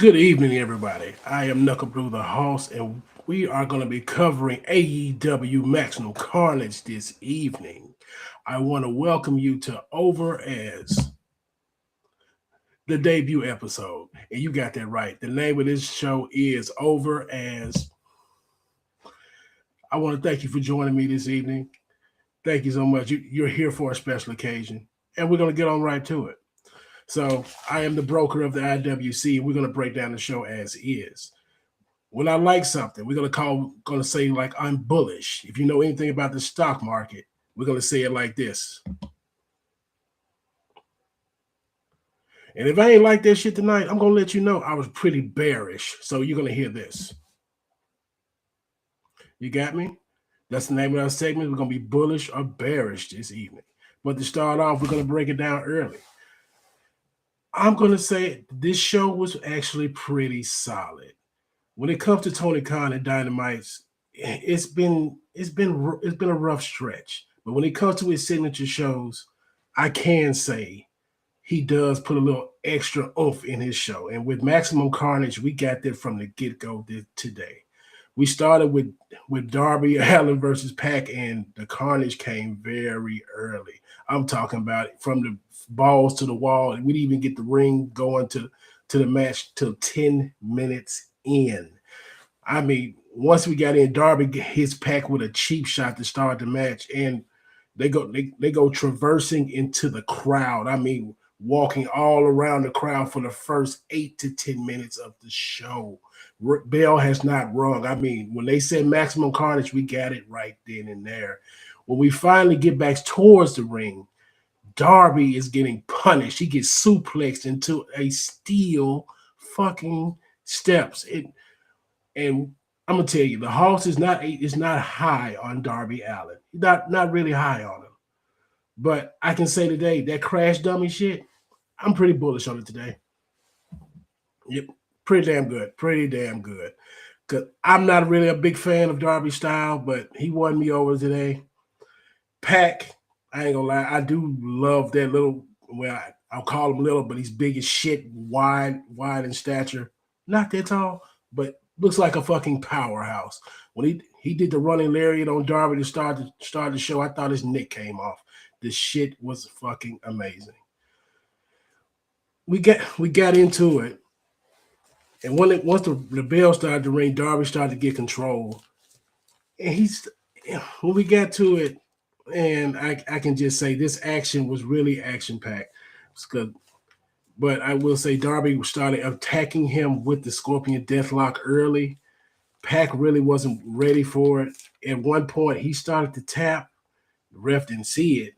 Good evening, everybody. I am Knuckle Blue the host, and we are going to be covering AEW Maximum Carnage this evening. I want to welcome you to Over as the debut episode. And you got that right. The name of this show is Over as. I want to thank you for joining me this evening. Thank you so much. You're here for a special occasion, and we're going to get on right to it. So, I am the broker of the IWC, and we're going to break down the show as is. When I like something, we're gonna say like I'm bullish. If you know anything about the stock market, we're gonna say it like this. And if I ain't like that shit tonight, I'm gonna let you know I was pretty bearish. So you're gonna hear this. You got me? That's the name of our segment. We're gonna be bullish or bearish this evening. But to start off, we're gonna break it down early. I'm gonna say this show was actually pretty solid. When it comes to Tony Khan and Dynamite's, it's been a rough stretch. But when it comes to his signature shows, I can say he does put a little extra oomph in his show. And with Maximum Carnage, we got that from the get go today. We started with Darby Allin versus Pac, and the Carnage came very early. I'm talking about it from the balls to the wall, and we didn't even get the ring going to the match till 10 minutes in. I mean, once we got in, Darby hits Pac with a cheap shot to start the match, and they go traversing into the crowd. I mean, walking all around the crowd for the first 8 to 10 minutes of the show. Bell has not rung. I mean, when they said Maximum Carnage, we got it right then and there. When we finally get back towards the ring, Darby is getting punished. He gets suplexed into a steel fucking steps. And I'm gonna tell you, the horse is not high on Darby Allin. Not really high on him. But I can say today that crash dummy shit, I'm pretty bullish on it today. Yep, pretty damn good. Pretty damn good. Cause I'm not really a big fan of Darby's style, but he won me over today. Pack, I ain't gonna lie, I do love that little. Well, I'll call him little, but he's big as shit, wide in stature. Not that tall, but looks like a fucking powerhouse. When he did the running lariat on Darby to start the show, I thought his neck came off. The shit was fucking amazing. We got into it, and once the bell started to ring, Darby started to get control, and he's when we got to it, and I can just say this action was really action packed. It's good. But I will say Darby started attacking him with the Scorpion Deathlock early. Pac really wasn't ready for it. At one point, he started to tap. The ref didn't see it,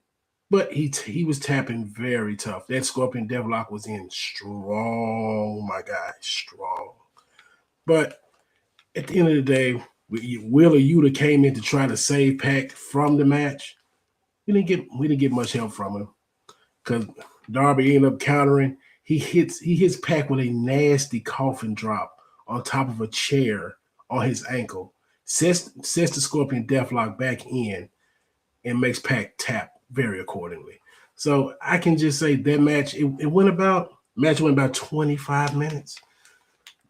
but he was tapping very tough. That Scorpion Deathlock was in strong, my guy, strong. But at the end of the day, Wheeler Yuta came in to try to save Pac from the match. We didn't get much help from him because Darby ended up countering. He hits Pac with a nasty coffin drop on top of a chair on his ankle. Sets the Scorpion Deathlock back in and makes Pac tap very accordingly. So I can just say that match went about 25 minutes.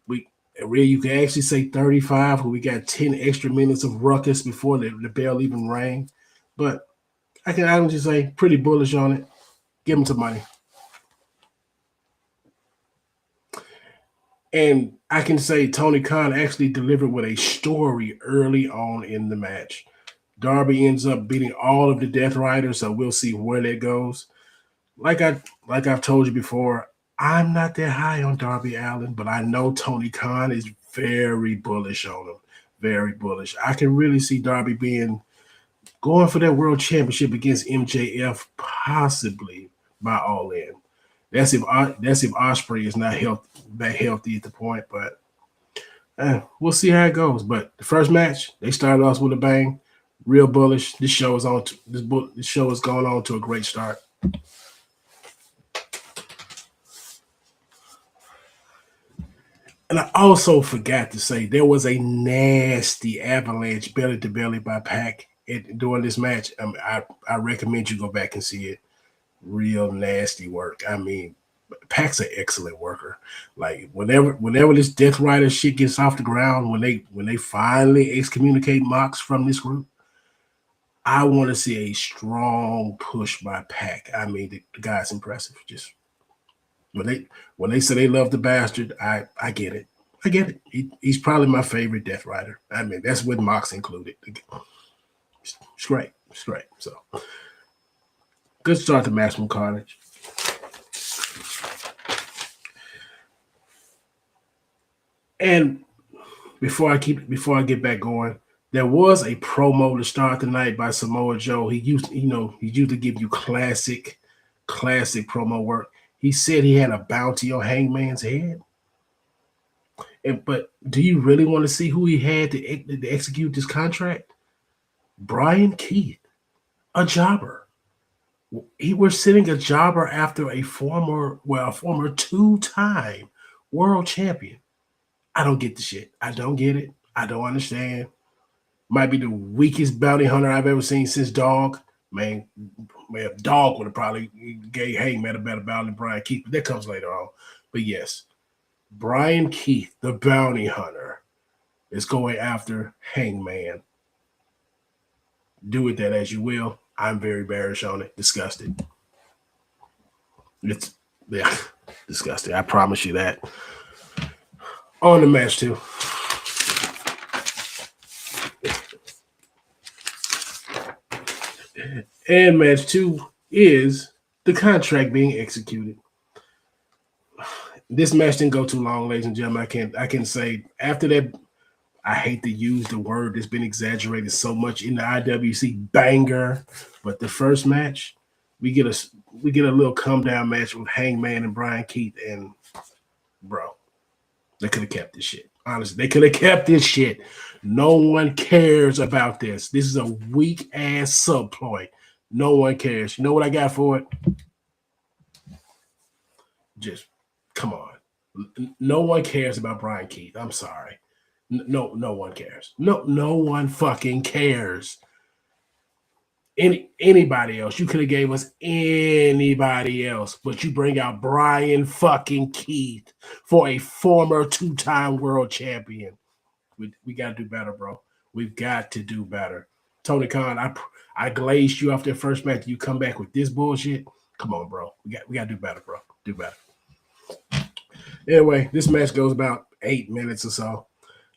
We really you can actually say 35, where we got 10 extra minutes of ruckus before the bell even rang. But I can just say pretty bullish on it. Give him some money. And I can say Tony Khan actually delivered with a story early on in the match. Darby ends up beating all of the Death Riders, so we'll see where that goes. Like I've told you before, I'm not that high on Darby Allin, but I know Tony Khan is very bullish on him. Very bullish. I can really see Darby being going for that world championship against MJF, possibly by All In. That's if Osprey is not healthy at the point, but we'll see how it goes. But the first match, they started off with a bang, real bullish. This show is on. This show is going on to a great start. And I also forgot to say there was a nasty avalanche belly to belly by Pac during this match. I recommend you go back and see it. Real nasty work. I mean, Pac's an excellent worker. Like whenever this Death Rider shit gets off the ground, when they finally excommunicate Mox from this group, I want to see a strong push by Pac. I mean, the guy's impressive. Just when they say they love the bastard, I get it. I get it. He's probably my favorite Death Rider. I mean, that's with Mox included. It's great. It's great. So good start to Maximum Carnage. And before I get back going, there was a promo to start the night by Samoa Joe. He used to give you classic promo work. He said he had a bounty on Hangman's head. But do you really want to see who he had to execute this contract? Brian Keith, a jobber. We're sitting a jobber after a former 2-time world champion. I don't get the shit. I don't get it. I don't understand. Might be the weakest bounty hunter I've ever seen since Dog. Man, Dog would have probably gave Hangman a better bounty than Brian Keith, but that comes later on. But yes, Brian Keith, the bounty hunter, is going after Hangman. Do with that as you will. I'm very bearish on it. Disgusted. It's disgusting. I promise you that. On the match 2. And match 2 is the contract being executed. This match didn't go too long, ladies and gentlemen. I can say after that, I hate to use the word that's been exaggerated so much in the IWC banger, but the first match, we get a little come down match with Hangman and Brian Keith, and bro, they could have kept this shit. Honestly, they could have kept this shit. No one cares about this. This is a weak ass subplot. No one cares. You know what I got for it? Just come on. No one cares about Brian Keith. I'm sorry. No one cares. No one fucking cares. Anybody else. You could have gave us anybody else, but you bring out Brian fucking Keith for a former 2-time world champion. We got to do better, bro. We've got to do better. Tony Khan, I glazed you off that first match. You come back with this bullshit. Come on, bro. We got to do better, bro. Do better. Anyway, this match goes about 8 minutes or so.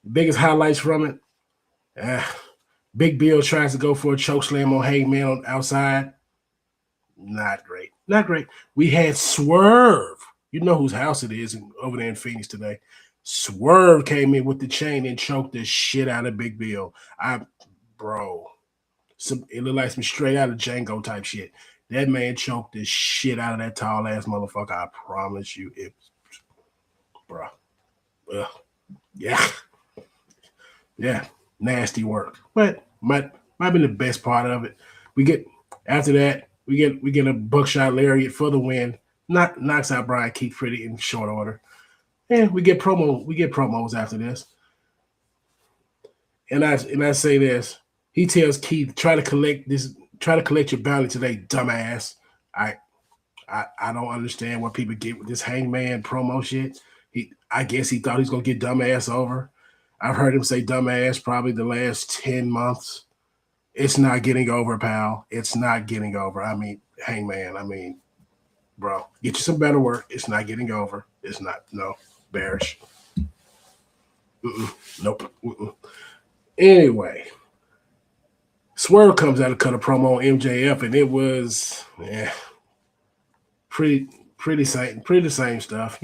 The biggest highlights from it, Big Bill tries to go for a chokeslam on Hangman on outside. Not great. Not great. We had Swerve. You know whose house it is over there in Phoenix today. Swerve came in with the chain and choked the shit out of Big Bill. It looked like some straight out of Django type shit. That man choked the shit out of that tall ass motherfucker. I promise you, bro. Yeah, nasty work. But might be the best part of it. After that, we get a buckshot lariat for the win. Knocks out Brian Keith pretty in short order. And we get promos after this. And I say this. He tells Keith, try to collect your bounty today, dumbass. I don't understand what people get with this Hangman promo shit. I guess he thought he was gonna get dumbass over. I've heard him say dumbass probably the last 10 months. It's not getting over, pal. It's not getting over. I mean, Hangman, bro, get you some better work. It's not getting over. It's not. No, bearish. Nope. Anyway, Swerve comes out to cut a promo on MJF, and it was pretty the same stuff,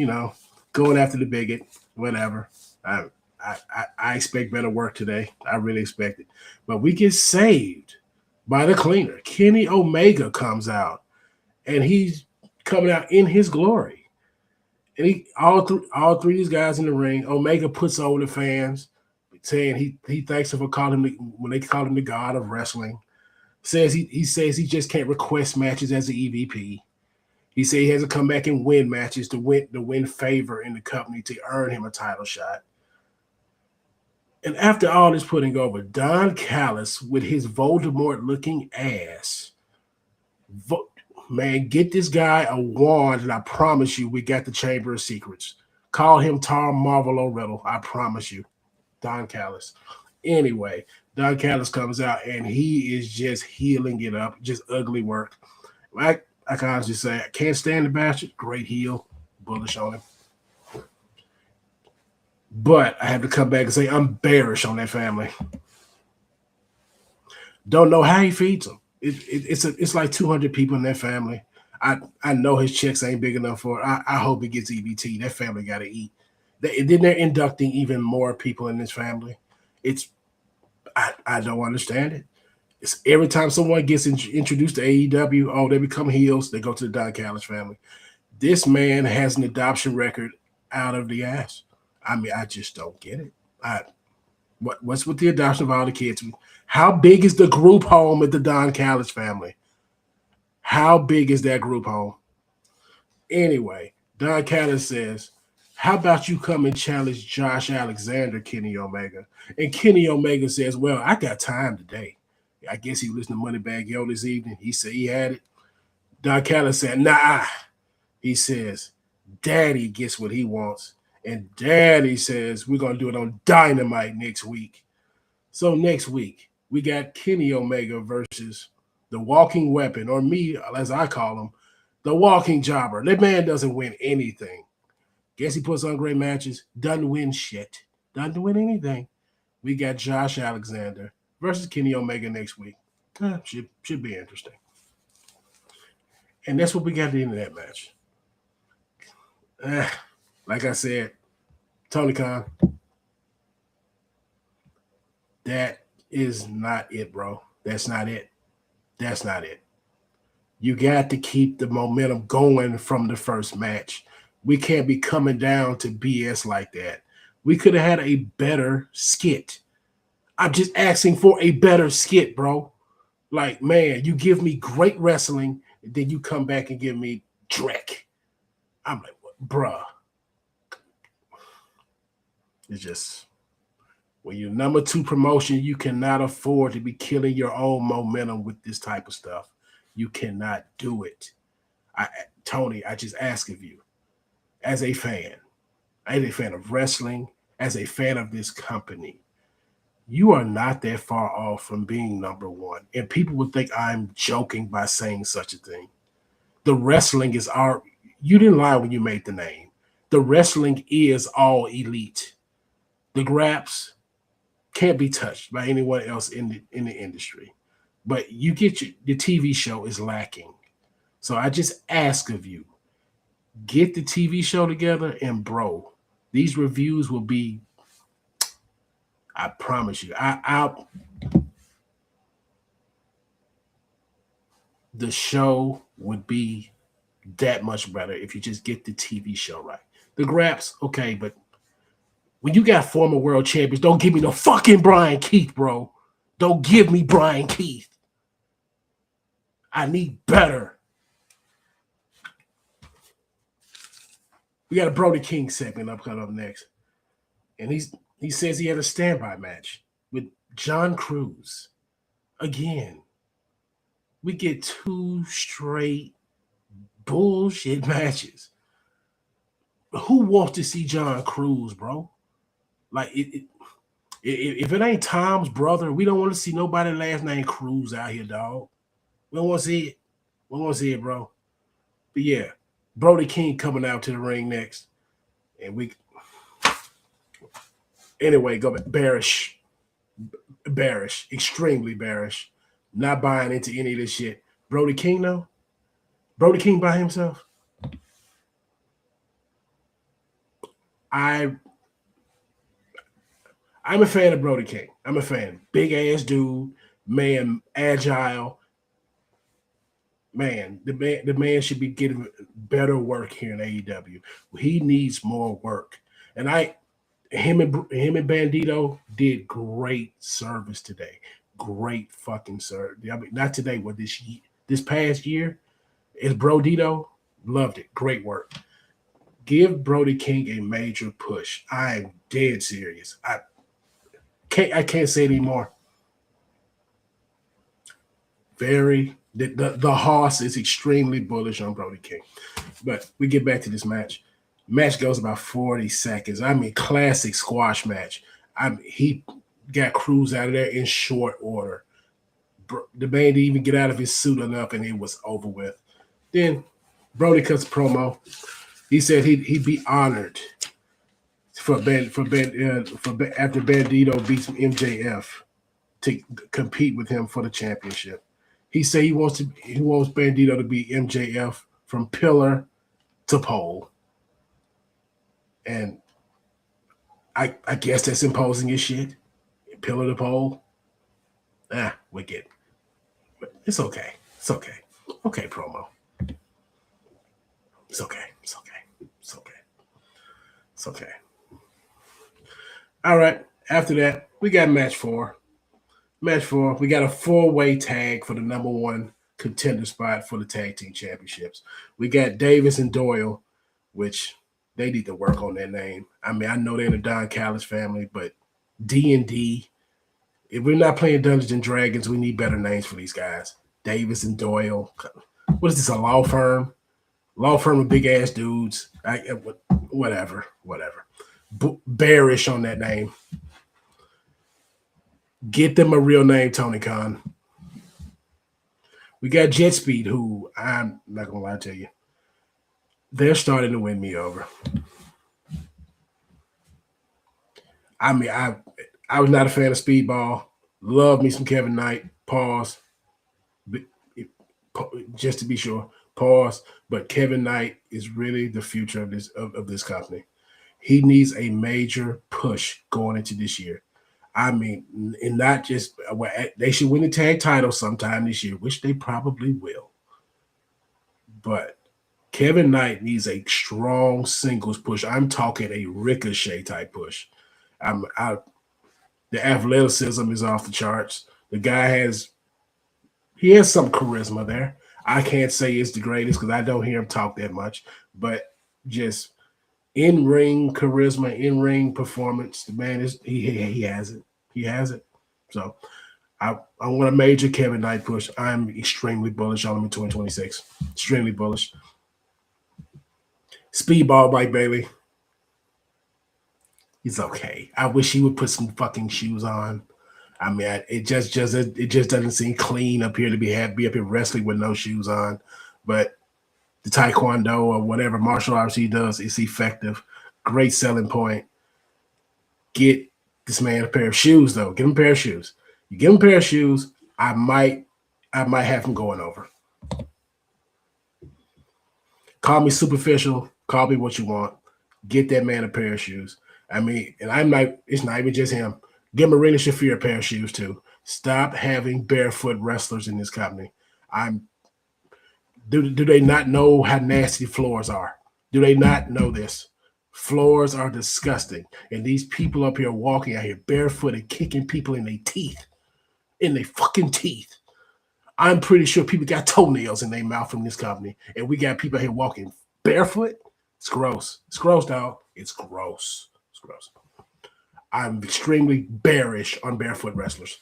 going after the bigot, whatever. I expect better work today. I really expect it. But we get saved by the cleaner. Kenny Omega comes out, and he's coming out in his glory. And all three of these guys in the ring, Omega puts over the fans, saying he thanks them for when they call him the god of wrestling. He says he just can't request matches as an EVP. He said he has to come back and win matches to win favor in the company to earn him a title shot. And after all this putting over, Don Callis with his Voldemort-looking ass Man, get this guy a wand, and I promise you, we got the Chamber of Secrets. Call him Tom Marvel or Riddle. I promise you. Don Callis. Anyway, Don Callis comes out and he is just healing it up. Just ugly work. I can honestly say I can't stand the bastard. Great heel. Bullish on him. But I have to come back and say I'm bearish on that family. Don't know how he feeds them. It's like 200 people in that family. I know his checks ain't big enough for it. I hope he gets EBT. That family got to eat. Then they're inducting even more people in this family. I don't understand it. It's every time someone gets introduced to AEW, oh, they become heels. They go to the Don Callis family. This man has an adoption record out of the ass. I mean, I just don't get it. What's with the adoption of all the kids? How big is the group home at the Don Callis family? How big is that group home? Anyway, Don Callis says, how about you come and challenge Josh Alexander, Kenny Omega? And Kenny Omega says, well, I got time today. I guess he listened to Moneybag Yo this evening. He said he had it. Don Callis said, nah. He says, Daddy gets what he wants. And Daddy says, we're going to do it on Dynamite next week. So next week, we got Kenny Omega versus the Walking Weapon, or me, as I call him, the Walking Jobber. That man doesn't win anything. Guess he puts on great matches. Doesn't win shit. Doesn't win anything. We got Josh Alexander versus Kenny Omega next week. Should be interesting. And that's what we got at the end of that match. Like I said, Tony Khan, that is not it, bro. That's not it. That's not it. You got to keep the momentum going from the first match. We can't be coming down to BS like that. We could have had a better skit. I'm just asking for a better skit, bro. Like, man, you give me great wrestling, then you come back and give me Drek. I'm like, what? Bruh. It's just, when you're number 2 promotion, you cannot afford to be killing your own momentum with this type of stuff. You cannot do it. Tony, I just ask of you, as a fan of wrestling, as a fan of this company, you are not that far off from being number 1. And people would think I'm joking by saying such a thing. The wrestling is you didn't lie when you made the name. The wrestling is all elite. The graps can't be touched by anyone else in the industry. But you get the TV show is lacking. So I just ask of you, get the TV show together, and bro, these reviews will be, I promise you, the show would be that much better if you just get the TV show right. The graps, okay, but when you got former world champions, don't give me no fucking Brian Keith, bro. Don't give me Brian Keith. I need better. We got a Brody King segment coming up next. And he says he had a standby match with John Cruz. Again, we get 2 straight bullshit matches. Who wants to see John Cruz, bro? Like, if it ain't Tom's brother, we don't want to see nobody last name Cruz out here, dog. We don't want to see it. We don't want to see it, bro. But yeah, Brody King coming out to the ring next. And anyway, go back. Bearish, extremely bearish. Not buying into any of this shit. Brody King, though? Brody King by himself? I'm a fan of Brody King. I'm a fan. Big ass dude, man, agile. Man, the man should be getting better work here in AEW. He needs more work. And him and Bandito did great service today. Great fucking service. I mean, not today, but this past year, is Brodito. Loved it. Great work. Give Brody King a major push. I am dead serious. I can't say anymore. Very, The horse is extremely bullish on Brody King. But we get back to this match. Match goes about 40 seconds. I mean, classic squash match. He got Cruz out of there in short order. The man didn't even get out of his suit enough, and it was over with. Then Brody cuts a promo. He said he'd be honored after Bandito beats MJF to compete with him for the championship. He said he wants Bandito to beat MJF from pillar to pole. And I guess that's imposing his shit. Pillar to pole. Wicked. But it's okay. It's okay. Okay, promo. It's okay. It's okay. It's okay. It's okay. All right. After that, we got match 4. Match 4. We got a 4-way tag for the number 1 contender spot for the tag team championships. We got Davis and Doyle, which they need to work on their name. I mean, I know they're in the Don Callis family, but D&D, if we're not playing Dungeons and Dragons, we need better names for these guys. Davis and Doyle. What is this, a law firm? Law firm of big-ass dudes. Whatever. Bearish on that name. Get them a real name, Tony Khan. We got Jet Speed, who I'm not going to lie to you. They're starting to win me over. I mean, I was not a fan of Speedball. Love me some Kevin Knight. Pause. Just to be sure. Pause. But Kevin Knight is really the future of this company. He needs a major push going into this year. I mean, and not just they should win the tag title sometime this year, which they probably will. But Kevin Knight needs a strong singles push. I'm talking a Ricochet type push. The athleticism is off the charts. The guy has some charisma there. I can't say it's the greatest because I don't hear him talk that much, but just in-ring charisma, in-ring performance, the man he has it. He has it. So I want a major Kevin Knight push. I'm extremely bullish on him in 2026. Extremely bullish. Speedball Mike Bailey. He's okay. I wish he would put some fucking shoes on. I mean, it just doesn't seem clean up here to be up here wrestling with no shoes on. But the Taekwondo or whatever martial arts he does is effective. Great selling point. Get this man a pair of shoes, though. Give him a pair of shoes. You give him a pair of shoes, I might have him going over. Call me superficial. Call me what you want. Get that man a pair of shoes. I mean, and it's not even just him. Give Marina Shafir a pair of shoes, too. Stop having barefoot wrestlers in this company. Do they not know how nasty floors are? Do they not know this? Floors are disgusting. And these people up here walking out here barefoot and kicking people in their teeth. In their fucking teeth. I'm pretty sure people got toenails in their mouth from this company. And we got people here walking barefoot. It's gross. It's gross, dog. It's gross. It's gross. I'm extremely bearish on barefoot wrestlers.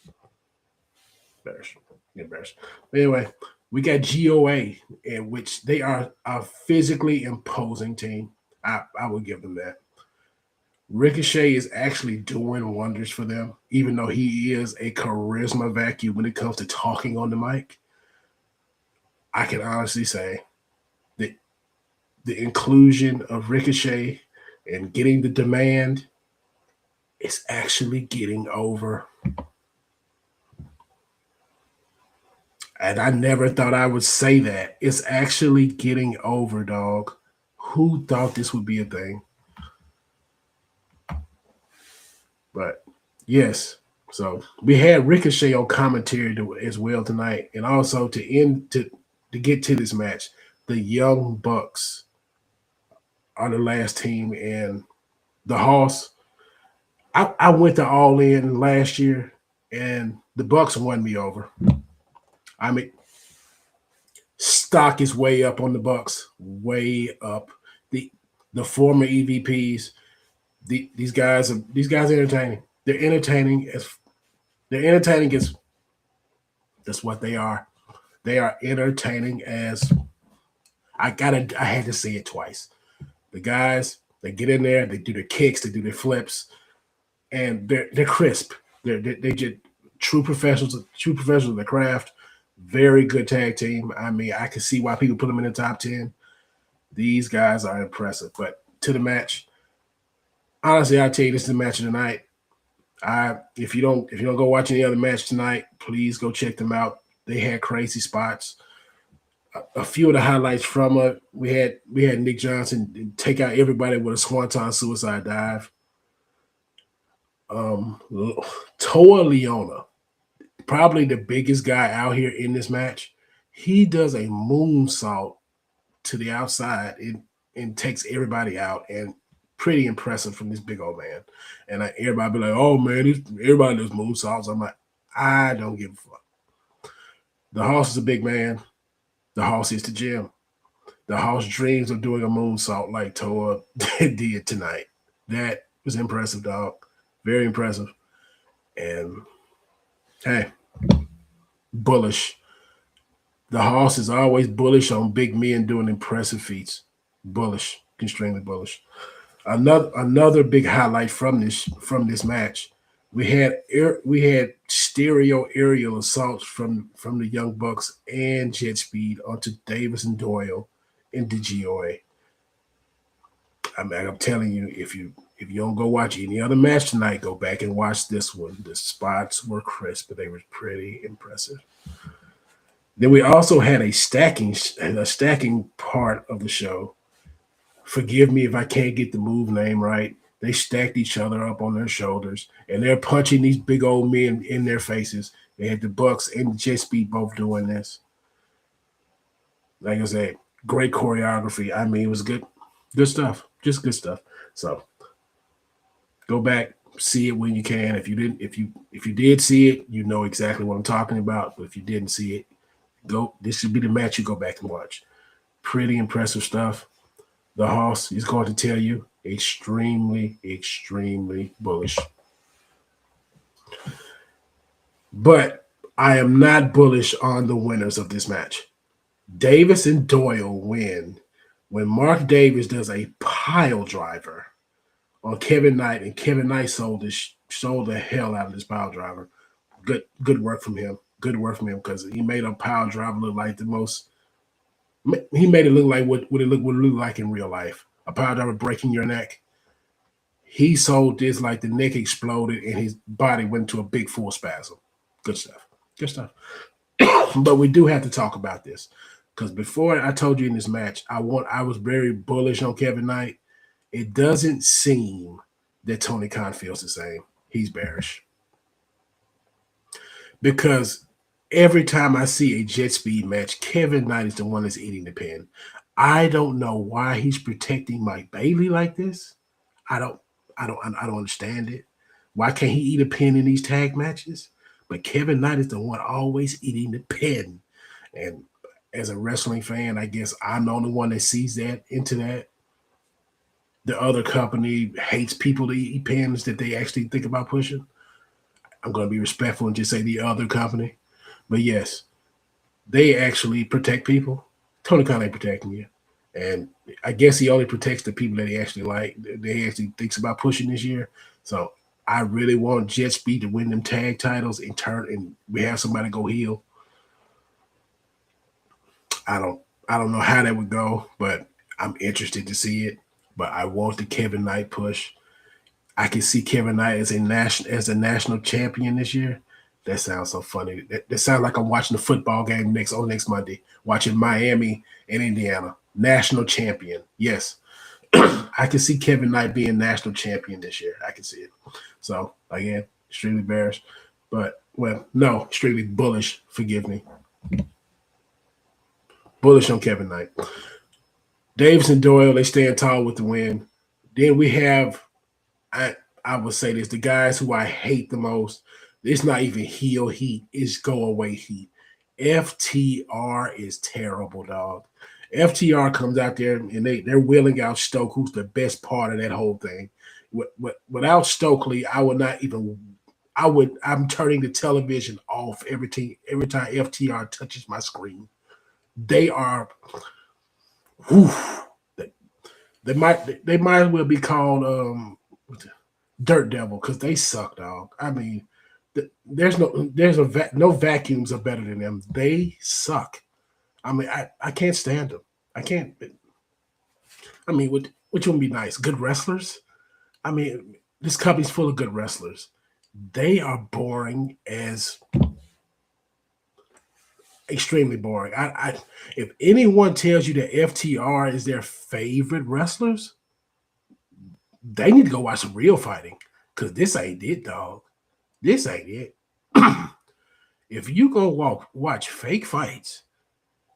Bearish. Yeah, bearish. Anyway, we got GOA, in which they are a physically imposing team. I will give them that. Ricochet is actually doing wonders for them, even though he is a charisma vacuum when it comes to talking on the mic. I can honestly say that the inclusion of Ricochet and getting the demand is actually getting over. And I never thought I would say that. It's actually getting over, dog. Who thought this would be a thing? But yes, so we had Ricochet on commentary as well tonight, and also to get to this match, the Young Bucks are the last team, and the Hoss. I went to All In last year, and the Bucks won me over. I mean, stock is way up on the Bucks, way up. The former EVPs. These guys are entertaining. They're entertaining as that's what they are. They are entertaining as I had to say it twice. The guys, they get in there, they do their kicks, they do their flips, and they're crisp. They just true professionals of the craft. Very good tag team. I mean, I can see why people put them in the top 10. These guys are impressive. But to the match, honestly, I'll tell you this is the match of the night. If you don't go watch any other match tonight, please go check them out. They had crazy spots. A few of the highlights from it, we had Nick Johnson take out everybody with a swanton suicide dive. Toa Leona, probably the biggest guy out here in this match. He does a moonsault to the outside and takes everybody out, and pretty impressive from this big old man. And everybody be like, "Oh man, everybody does moonsaults." I'm like, I don't give a fuck. The Hoss is a big man. The Hoss is the gym. The Hoss dreams of doing a moonsault like Toa did tonight. That was impressive, dog. Very impressive. And hey, bullish. The Hoss is always bullish on big men doing impressive feats. Bullish, extremely bullish. Another big highlight from this match. We had stereo aerial assaults from the Young Bucks and Jet Speed onto Davis and Doyle in the GOA. I'm telling you, if you don't go watch any other match tonight, go back and watch this one. The spots were crisp, but they were pretty impressive. Then we also had a stacking part of the show. Forgive me if I can't get the move name right. They stacked each other up on their shoulders, and they're punching these big old men in their faces. They had the Bucks and the Jet Speed both doing this. Like I said, great choreography. I mean, it was good stuff. Just good stuff. So go back, see it when you can. If you did see it, you know exactly what I'm talking about. But if you didn't see it, this should be the match you go back and watch. Pretty impressive stuff. The Hoss is going to tell you extremely, extremely bullish. But I am not bullish on the winners of this match. Davis and Doyle win when Mark Davis does a pile driver on Kevin Knight, and Kevin Knight sold the hell out of this pile driver. Good work from him. Good work from him, because he made a pile driver look like the most. He made it look like what it would look like in real life. A pile driver breaking your neck. He sold this like the neck exploded and his body went into a big full spasm. Good stuff. Good stuff. But we do have to talk about this, because before I told you in this match, I was very bullish on Kevin Knight. It doesn't seem that Tony Khan feels the same. He's bearish. Because every time I see a Jet Speed match, Kevin Knight is the one that's eating the pin. I don't know why he's protecting Mike Bailey like this. I don't understand it. Why can't he eat a pin in these tag matches? But Kevin Knight is the one always eating the pin. And as a wrestling fan, I guess I'm the only one that sees that into that. The other company hates people to eat pins that they actually think about pushing. I'm going to be respectful and just say the other company. But yes, they actually protect people. Tony Khan ain't protecting you. And I guess he only protects the people that he actually like, that he actually thinks about pushing this year. So I really want Jet Speed to win them tag titles and we have somebody go heel. I don't know how that would go, but I'm interested to see it. But I want the Kevin Knight push. I can see Kevin Knight as a national champion this year. That sounds so funny. That sounds like I'm watching a football game next Monday, watching Miami and Indiana. National champion. Yes. I can see Kevin Knight being national champion this year. I can see it. So, again, extremely bearish. But, extremely bullish. Forgive me. Bullish on Kevin Knight. Davis and Doyle, they stand tall with the win. Then we have, I would say this, the guys who I hate the most. It's not even heel heat. It's go away heat. FTR is terrible, dog. FTR comes out there and they're wheeling out Stoke, who's the best part of that whole thing. Without Stokely, I would not even I'm turning the television off every time FTR touches my screen. They are, whew, they, they might as well be called Dirt Devil because they suck, dog. I mean, no vacuums are better than them. They suck. I mean, I can't stand them. I can't. I mean, which would be nice? Good wrestlers. I mean, this company's full of good wrestlers. They are boring as extremely boring. If anyone tells you that FTR is their favorite wrestlers, they need to go watch some real fighting because this ain't it, dog. This ain't it. If you go watch fake fights,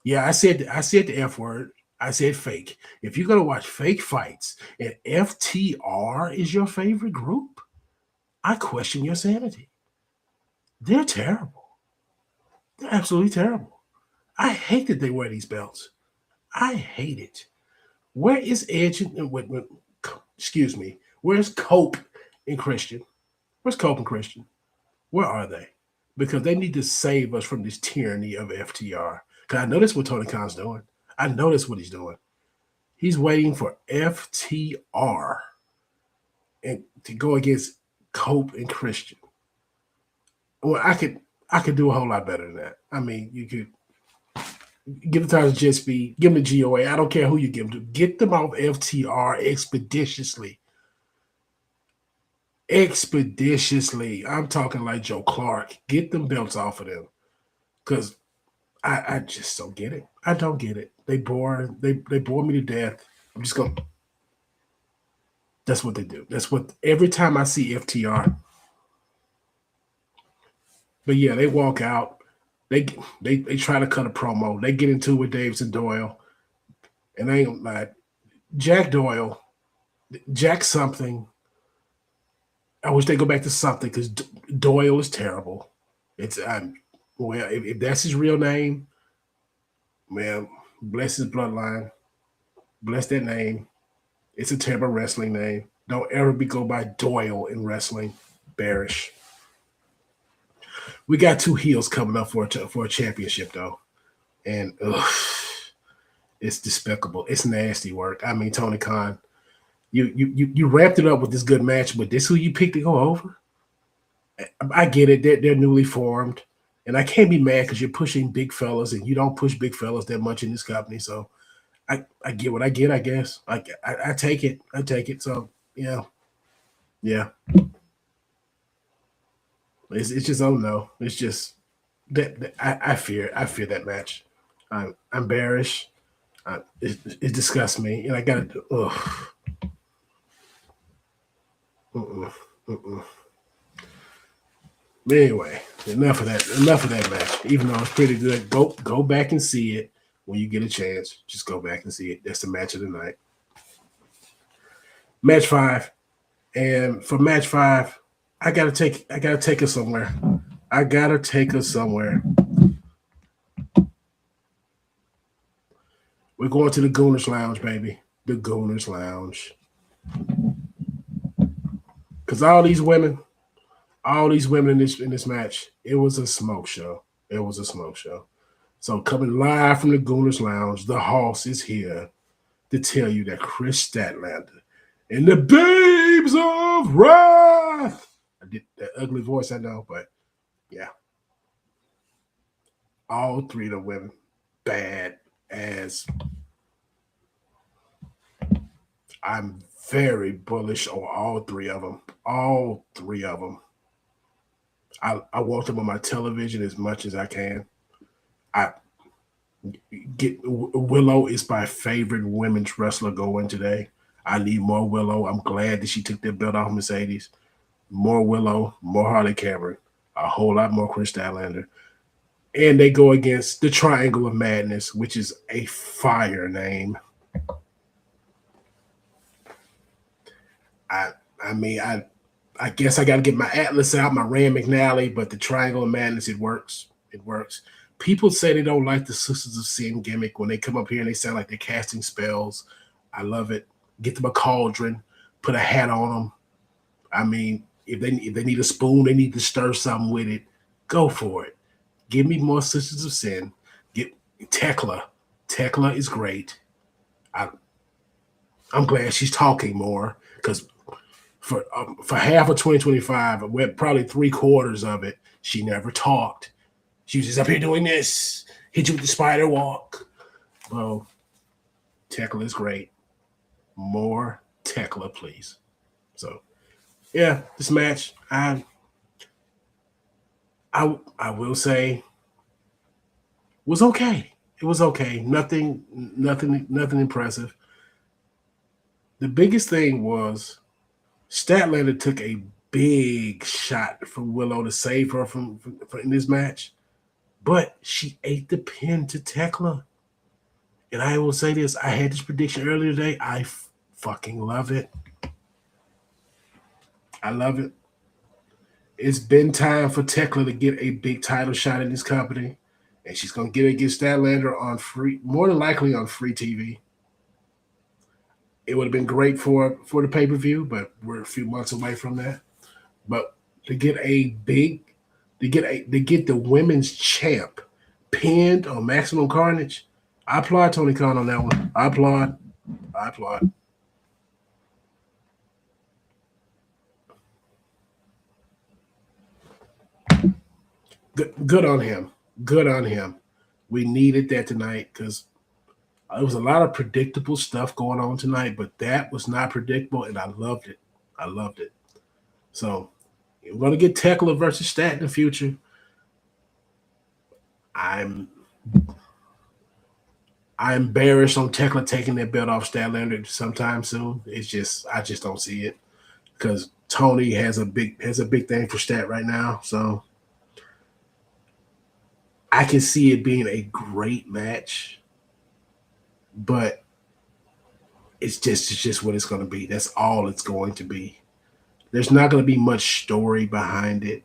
yeah, I said the F word. I said fake. If you're gonna watch fake fights and FTR is your favorite group, I question your sanity. They're terrible. They're absolutely terrible. I hate that they wear these belts. I hate it. Where is Edge and excuse me? Where's Cope and Christian? Where's Cope and Christian? Where are they? Because they need to save us from this tyranny of FTR. Because I know that's what Tony Khan's doing. I know that's what he's doing. He's waiting for FTR and to go against Cope and Christian. Well, I could do a whole lot better than that. I mean, you could give the titles to Jet Speed, give them the GOA. I don't care who you give them to. Get them off FTR expeditiously. Expeditiously. I'm talking like Joe Clark. Get them belts off of them. Because I just don't get it. I don't get it. They bore me to death. I'm just going. That's what they do. That's what every time I see FTR. But yeah, they walk out. They try to cut a promo. They get into it with Davidson Doyle. And they ain't like Jack Doyle, Jack something. I wish they go back to something because Doyle is terrible. It's well, if that's his real name, man, bless his bloodline, bless that name. It's a terrible wrestling name. Don't ever go by Doyle in wrestling. Bearish. We got two heels coming up for a championship though, and it's despicable. It's nasty work. I mean, Tony Khan, you wrapped it up with this good match, but this who you picked to go over? I get it. They're newly formed, and I can't be mad because you're pushing big fellas, and you don't push big fellas that much in this company. So I get what I get. I guess I take it. I take it. So yeah. It's just oh no. It's just that I fear that match. I'm bearish. It disgusts me, and I got to. But anyway, enough of that match. Even though it's pretty good, go back and see it when you get a chance. Just go back and see it. That's the match of the night. Match 5, and for match 5, I gotta take us somewhere. I gotta take us somewhere. We're going to the Gooners Lounge, baby. The Gooners Lounge. Because all these women in this match, it was a smoke show. It was a smoke show. So coming live from the Gooners Lounge, the Hoss is here to tell you that Chris Statlander and the Babes of Wrath. I did that ugly voice, I know, but yeah. All three of the women, bad as. I'm very bullish on all three of them. All three of them. I want them on my television as much as I can. Willow is my favorite women's wrestler going today. I need more Willow. I'm glad that she took that belt off Mercedes. More Willow, more Harley Cameron, a whole lot more Chris Statlander. And they go against the Triangle of Madness, which is a fire name. I guess I got to get my Atlas out, my Rand McNally, but the Triangle of Madness, it works. It works. People say they don't like the Sisters of Sin gimmick when they come up here and they sound like they're casting spells. I love it. Get them a cauldron, put a hat on them. I mean, If they need a spoon, they need to stir something with it. Go for it. Give me more Sisters of Sin. Get Tekla. Tekla is great. I, I'm glad she's talking more because for half of 2025, probably 3/4 of it, she never talked. She was just up here doing this, hit you with the spider walk. Well, Tekla is great. More Tekla, please. So, yeah, this match, I will say, was okay. It was okay. Nothing impressive. The biggest thing was Statlander took a big shot from Willow to save her from in this match, but she ate the pin to Tekla. And I will say this: I had this prediction earlier today. I fucking love it. I love it. It's been time for Tekla to get a big title shot in this company, and she's gonna get it against Statlander on free, more than likely on free TV. It would have been great for the pay per view, but we're a few months away from that. But to get the women's champ pinned on Maximum Carnage, I applaud Tony Khan on that one. I applaud. Good on him. Good on him. We needed that tonight because there was a lot of predictable stuff going on tonight, but that was not predictable, and I loved it. I loved it. So we're going to get Tekla versus Stat in the future. I'm bearish on Tekla taking that belt off Statlander sometime soon. I just don't see it because Tony has a big thing for Stat right now. So I can see it being a great match, but it's just what it's going to be. That's all it's going to be. There's not going to be much story behind it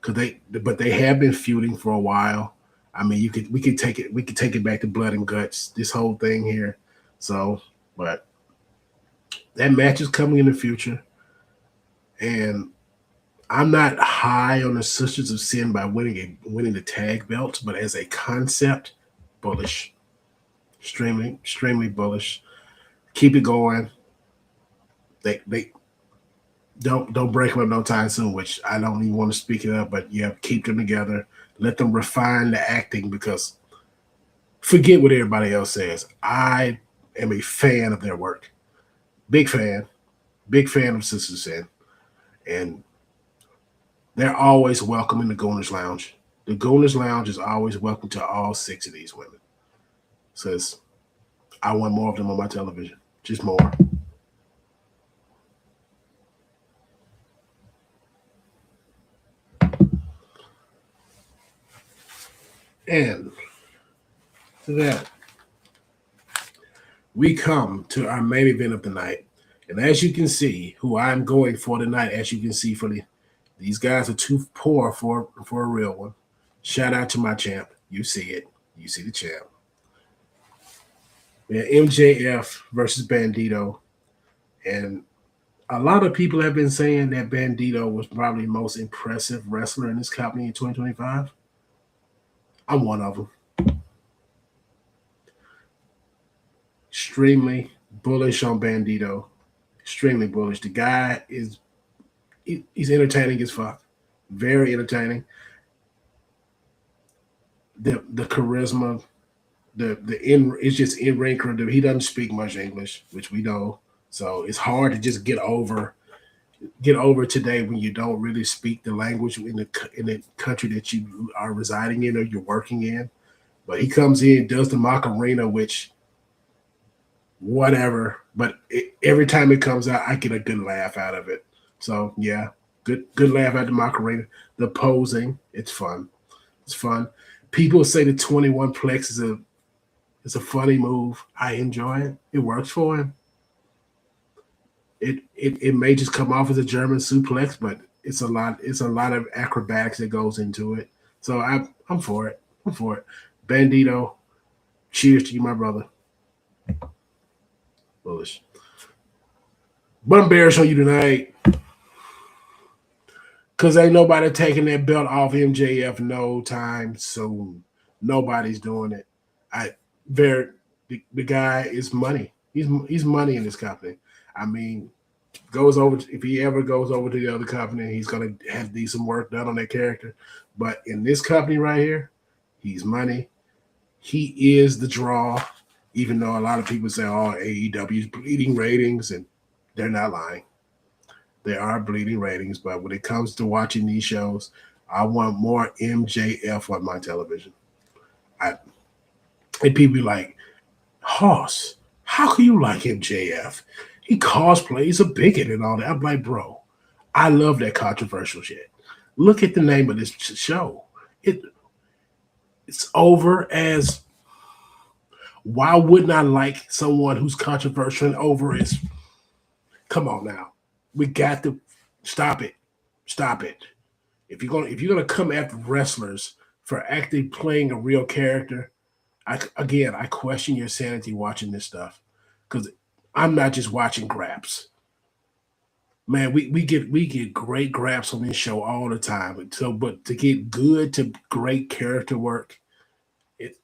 but they have been feuding for a while. I mean, we could take it back to Blood and Guts, this whole thing here. So, but that match is coming in the future, and I'm not high on the Sisters of Sin by winning the tag belts, but as a concept, bullish, extremely bullish. Keep it going. They don't break them up no time soon, which I don't even want to speak it up, but yeah, keep them together. Let them refine the acting because forget what everybody else says. I am a fan of their work. Big fan of Sisters Sin. And they're always welcome in the Gooners Lounge. The Gooners Lounge is always welcome to all 6 of these women. Says, I want more of them on my television. Just more. And to that, we come to our main event of the night. And as you can see, who I'm going for tonight, as you can see these guys are too poor for a real one. Shout out to my champ. You see it. You see the champ. Yeah, MJF versus Bandito. And a lot of people have been saying that Bandito was probably the most impressive wrestler in this company in 2025. I'm one of them. Extremely bullish on Bandito. Extremely bullish. The guy he's entertaining as fuck. Very entertaining. The charisma, it's just in ring charisma. He doesn't speak much English, which we know. So it's hard to just get over today when you don't really speak the language in the country that you are residing in or you're working in. But he comes in, does the Macarena, which whatever. But every time it comes out, I get a good laugh out of it. So yeah, good laugh at the Macarena. The posing, it's fun. It's fun. People say the 21 plex is a funny move. I enjoy it. It works for him. It may just come off as a German suplex, but it's a lot of acrobatics that goes into it. So I'm for it. I'm for it. Bandito, cheers to you, my brother. Bullish. But I'm bearish on you tonight. Because ain't nobody taking that belt off MJF no time soon. Nobody's doing it. I very the guy is money. He's money in this company. I mean, goes over if he ever goes over to the other company, he's gonna have decent work done on that character. But in this company right here, he's money. He is the draw. Even though a lot of people say, "Oh, AEW is bleeding ratings," and they're not lying. They are bleeding ratings, but when it comes to watching these shows, I want more MJF on my television. I and people be like, Hoss, how can you like MJF? He cosplays a bigot and all that. I'm like, bro, I love that controversial shit. Look at the name of this show. It it's over as why wouldn't I like someone who's controversial and over is come on now. We got to stop it. Stop it. If you're gonna come after wrestlers for actually playing a real character, I question your sanity watching this stuff because I'm not just watching graps. Man, we get great graps on this show all the time. So, but to get good to great character work, it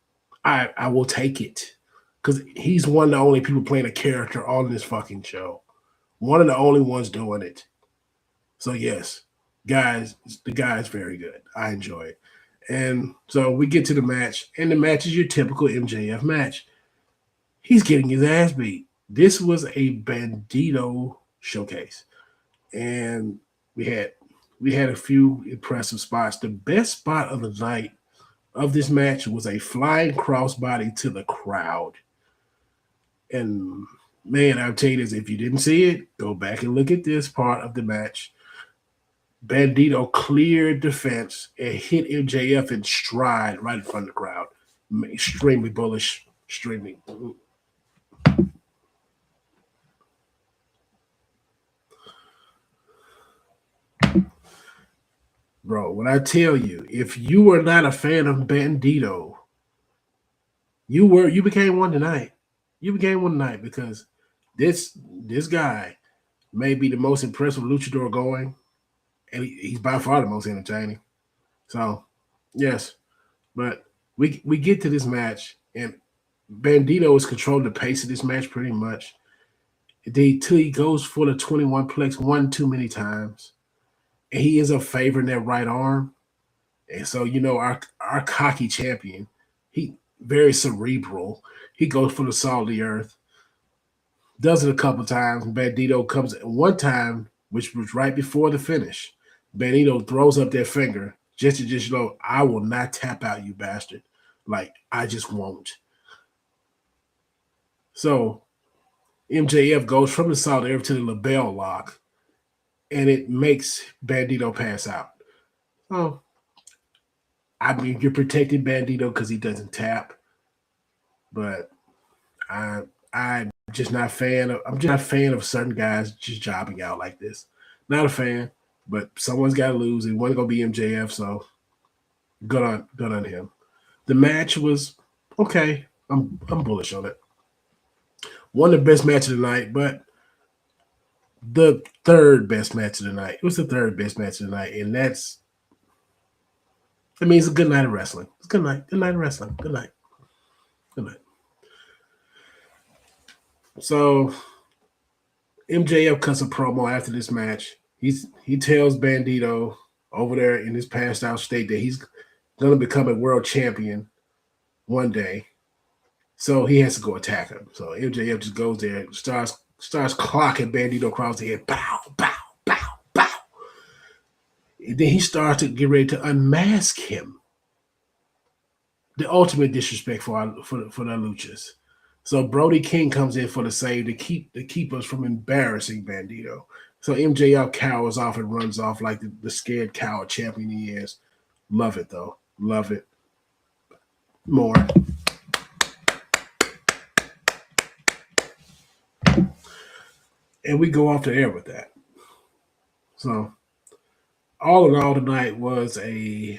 I will take it because he's one of the only people playing a character on this fucking show. One of the only ones doing it. So yes, guys, the guy is very good. I enjoy it. And so we get to the match, and the match is your typical MJF match. He's getting his ass beat. This was a bandito showcase, and we had we had a few impressive spots. The best spot of the night of this match was a flying crossbody to the crowd. And man, I'll tell you this: if you didn't see it, go back and look at this part of the match. Bandito cleared defense and hit MJF in stride right in front of the crowd. Extremely bullish, extremely. Bro, when I tell you, if you were not a fan of Bandito, you became one tonight. You became one tonight because this guy may be the most impressive luchador going, and he's by far the most entertaining. So, yes, but we get to this match, and Bandito is controlling the pace of this match pretty much. Till he goes for the 21 plex one too many times, and he ends up favoring that right arm. And so, our cocky champion, he very cerebral. He goes for the salt of the earth, does it a couple times. Bandito comes one time, which was right before the finish. Bandito throws up their finger just I will not tap out, you bastard. Like, I just won't. So MJF goes from the salt air to the label lock, and it makes Bandito pass out. Oh, I mean, you're protecting Bandito because he doesn't tap, but I'm just not a fan of. I'm just not a fan of certain guys just jobbing out like this. Not a fan, but someone's got to lose. It wasn't gonna be MJF, so good on him. The match was okay. I'm bullish on it. One of the best matches of the night, but the third best match of the night. It was the third best match of the night, and it's a good night of wrestling. It's a good night. Good night of wrestling. Good night. Good night. So MJF cuts a promo after this match. He tells Bandito over there in his passed out state that he's gonna become a world champion one day. So he has to go attack him. So MJF just goes there, starts clocking Bandito across the head. Bow, bow, bow, bow. And then he starts to get ready to unmask him. The ultimate disrespect for the Luchas. So Brody King comes in for the save to keep us from embarrassing Bandito. So MJF cowers off and runs off like the scared coward champion he is. Love it though. Love it. More. And we go off the air with that. So all in all, tonight was the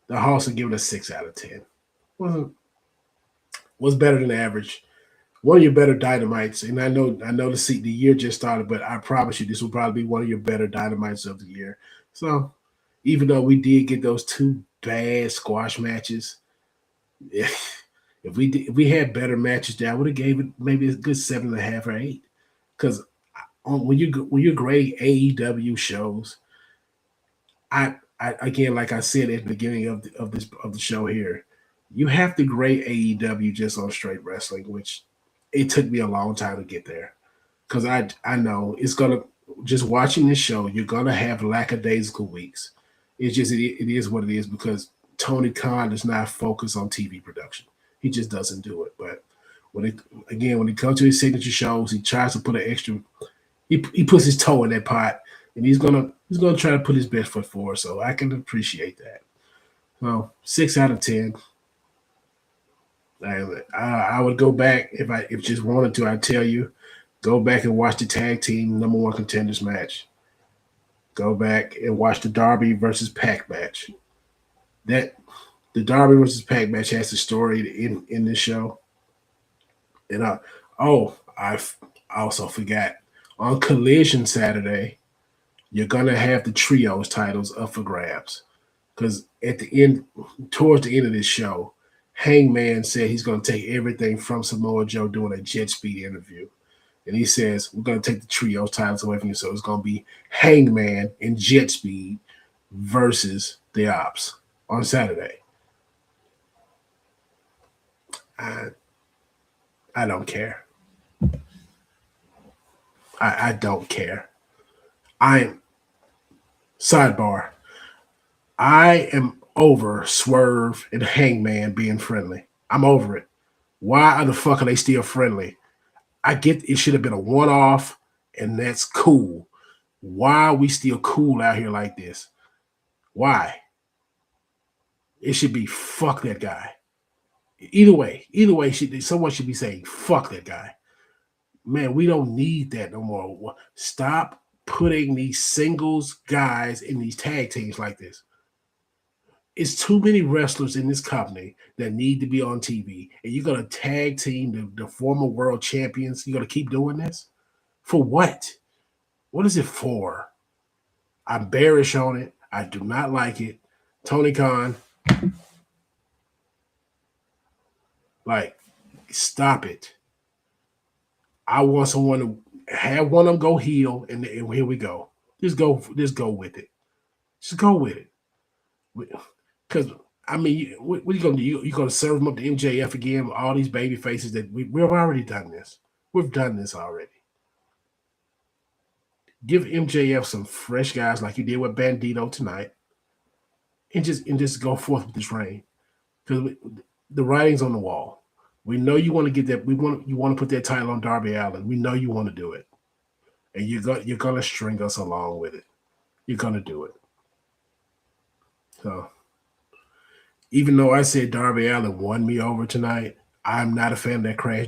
House had given a 6 out of 10. Was better than average. One of your better dynamites, and I know the year just started, but I promise you this will probably be one of your better dynamites of the year. So even though we did get those two bad squash matches, if we had better matches there, I would have gave it maybe a good 7.5 or 8. Because when you're grading AEW shows, I again, like I said at the beginning of the show here, you have to grade AEW just on straight wrestling, which it took me a long time to get there. Because I know it's gonna just watching this show, you're gonna have lackadaisical weeks. It's just it is what it is because Tony Khan does not focus on TV production. He just doesn't do it. But when it again when it comes to his signature shows, he tries to put an extra. He puts his toe in that pot, and he's gonna try to put his best foot forward. So I can appreciate that. Well, 6 out of 10. I would go back if just wanted to. I tell you, go back and watch the tag team number one contenders match. Go back and watch the Darby versus Pac match. That the Darby versus Pac match has the story in this show. And I also forgot on Collision Saturday, you're gonna have the trios titles up for grabs because at the end, towards the end of this show, Hangman said he's gonna take everything from Samoa Joe doing a jet speed interview. And he says, we're going to take the trio titles away from you. So it's going to be Hangman and Jet Speed versus the Ops on Saturday. I don't care. I don't care. Sidebar. I am over Swerve and Hangman being friendly. I'm over it. Why the fuck are they still friendly? I get it should have been a one-off, and that's cool. Why are we still cool out here like this? Why? It should be fuck that guy. Either way, someone should be saying fuck that guy. Man, we don't need that no more. Stop putting these singles guys in these tag teams like this. It's too many wrestlers in this company that need to be on TV, and you're gonna tag team the former world champions. You're gonna keep doing this for what? What is it for? I'm bearish on it. I do not like it. Tony Khan, like, stop it. I want someone to have one of them go heel, and here we go. Just go with it. Just go with it. Because I mean, what are you gonna do? You gonna serve them up to MJF again? All these baby faces that we've already done this. We've done this already. Give MJF some fresh guys like you did with Bandito tonight, and just go forth with this reign. Because the writing's on the wall. We know you want to get that. You want to put that title on Darby Allin. We know you want to do it, and you're gonna string us along with it. You're gonna do it. So even though I said Darby Allin won me over tonight, I'm not a fan of that crash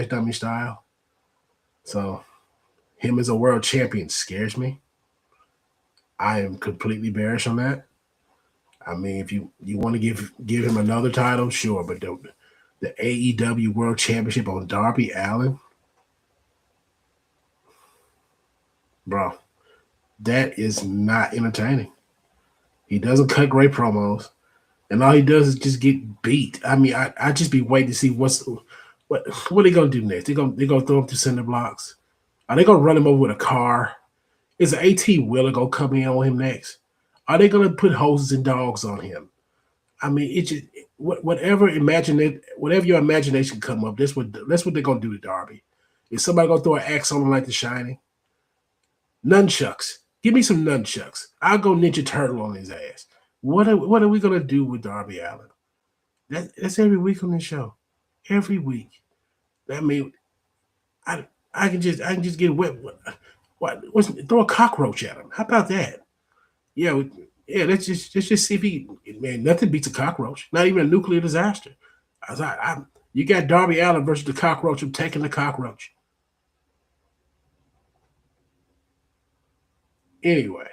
dummy style. So him as a world champion scares me. I am completely bearish on that. I mean, if you want to give him another title, sure, but the AEW World Championship on Darby Allin, bro, that is not entertaining. He doesn't cut great promos, and all he does is just get beat. I mean, I just be waiting to see what are they gonna do next? They're gonna throw him to center blocks. Are they gonna run him over with a car? Is an AT Wheeler gonna come in on him next? Are they gonna put hoses and dogs on him? I mean, it just whatever your imagination come up. That's what they're gonna do to Darby. Is somebody gonna throw an axe on him like The Shining? Nunchucks. Give me some nunchucks. I'll go Ninja Turtle on his ass. What are we gonna do with Darby Allin? That's every week on this show. Every week. I mean, I can just get wet. Throw a cockroach at him? How about that? Yeah, let's just see if he nothing beats a cockroach. Not even a nuclear disaster. You got Darby Allin versus the cockroach. I'm taking the cockroach. Anyway,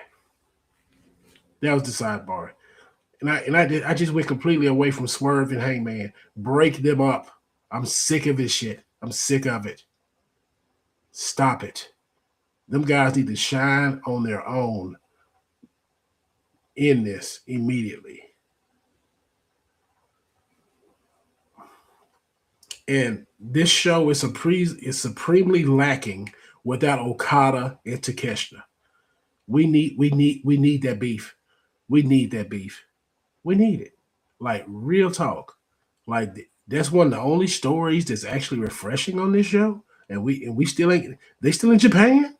that was the sidebar, and I just went completely away from Swerve and Hangman. Break them up. I'm sick of this shit. I'm sick of it. Stop it. Them guys need to shine on their own. end this immediately. And this show is supremely lacking without Okada and Takeshita. We need that beef. We need that beef. We need it. Like real talk. Like that's one of the only stories that's actually refreshing on this show. And we still ain't. They still in Japan.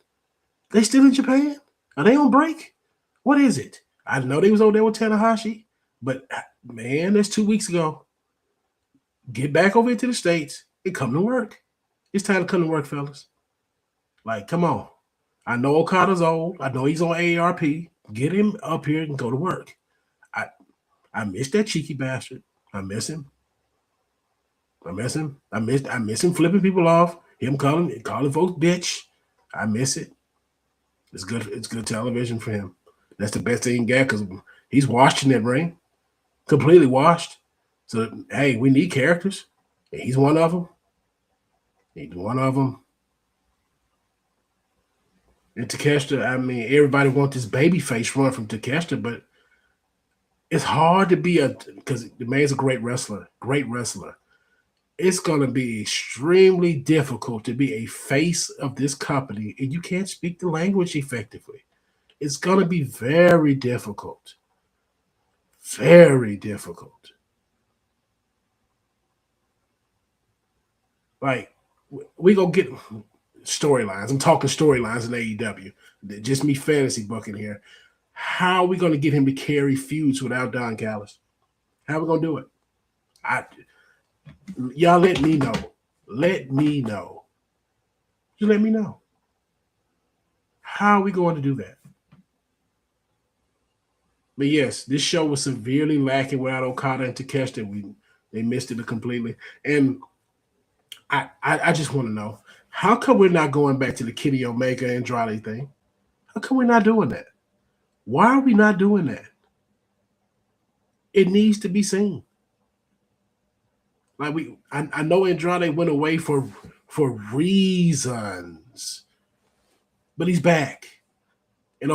They still in Japan. Are they on break? What is it? I know they was over there with Tanahashi, but man, that's 2 weeks ago. Get back over into the States and come to work. It's time to come to work, fellas. Like, come on. I know Okada's old. I know he's on AARP. Get him up here and go to work. I I miss that cheeky bastard. I miss him. I miss him. I miss him flipping people off. Him calling folks bitch. I miss it. It's good. It's good television for him. That's the best thing he got because he's washed in that ring, completely washed. So hey, we need characters. And he's one of them. He's one of them. And Takeshita, I mean, everybody wants this baby face run from Takeshita, but it's hard to be because the man's a great wrestler. Great wrestler. It's going to be extremely difficult to be a face of this company and you can't speak the language effectively. It's going to be very difficult. Very difficult. Like, we going to get storylines. I'm talking storylines in AEW. Just me fantasy booking here. How are we going to get him to carry feuds without Don Callis? How are we going to do it? Y'all let me know. Let me know. You let me know. How are we going to do that? But yes, this show was severely lacking without Okada and Takeshita. They missed it completely. And I just want to know, how come we're not going back to the Kenny Omega and Andrade thing? How come we're not doing that? Why are we not doing that? It needs to be seen. Like I know Andrade went away for reasons, but he's back. And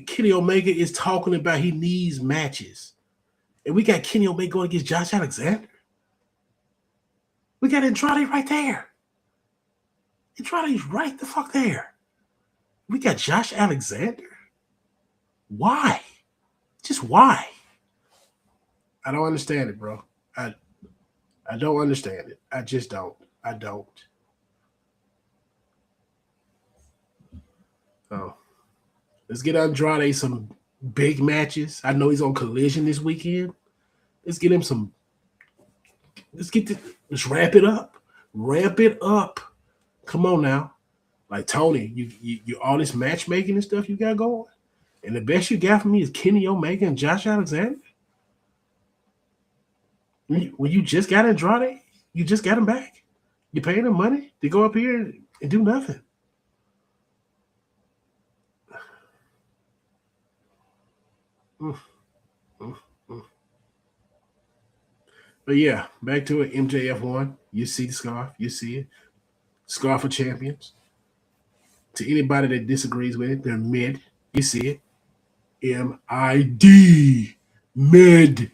Kenny Omega is talking about he needs matches. And we got Kenny Omega going against Josh Alexander. We got Andrade right there. Andrade's right the fuck there. We got Josh Alexander. Why? Just why? I don't understand it, bro. I don't understand it. I just don't. I don't. Oh. Let's get Andrade some big matches. I know he's on Collision this weekend. Let's get him some. Let's wrap it up. Ramp it up. Come on now. Like Tony, you all this matchmaking and stuff you got going. And the best you got for me is Kenny Omega and Josh Alexander. When you just got Andrade, you just got him back. You paying him money to go up here and do nothing. But yeah, back to it. MJF won. You see the scarf. You see it. Scarf of champions. To anybody that disagrees with it, they're mid. You see it. MID. Mid.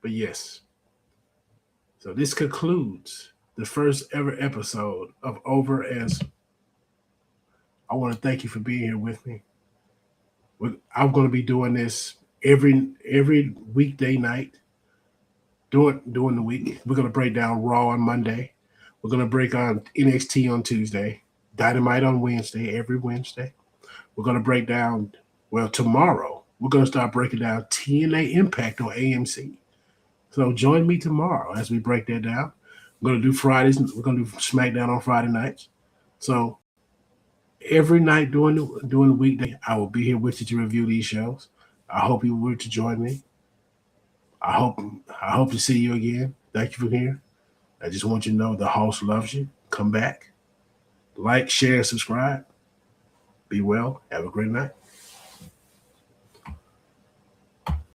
But yes. So this concludes the first ever episode of Over As. I want to thank you for being here with me. I'm going to be doing this every weekday night during the week. We're going to break down Raw on Monday. We're going to break on NXT on Tuesday, Dynamite on Wednesday, every Wednesday. We're going to break down, tomorrow, we're going to start breaking down TNA Impact on AMC. So join me tomorrow as we break that down. We're going to do Fridays. We're going to do SmackDown on Friday nights. So every night during the weekday, I will be here with you to review these shows. I hope you were to join me. I hope to see you again. Thank you for here. I just want you to know the host loves you. Come back. Like, share, subscribe. Be well. Have a great night.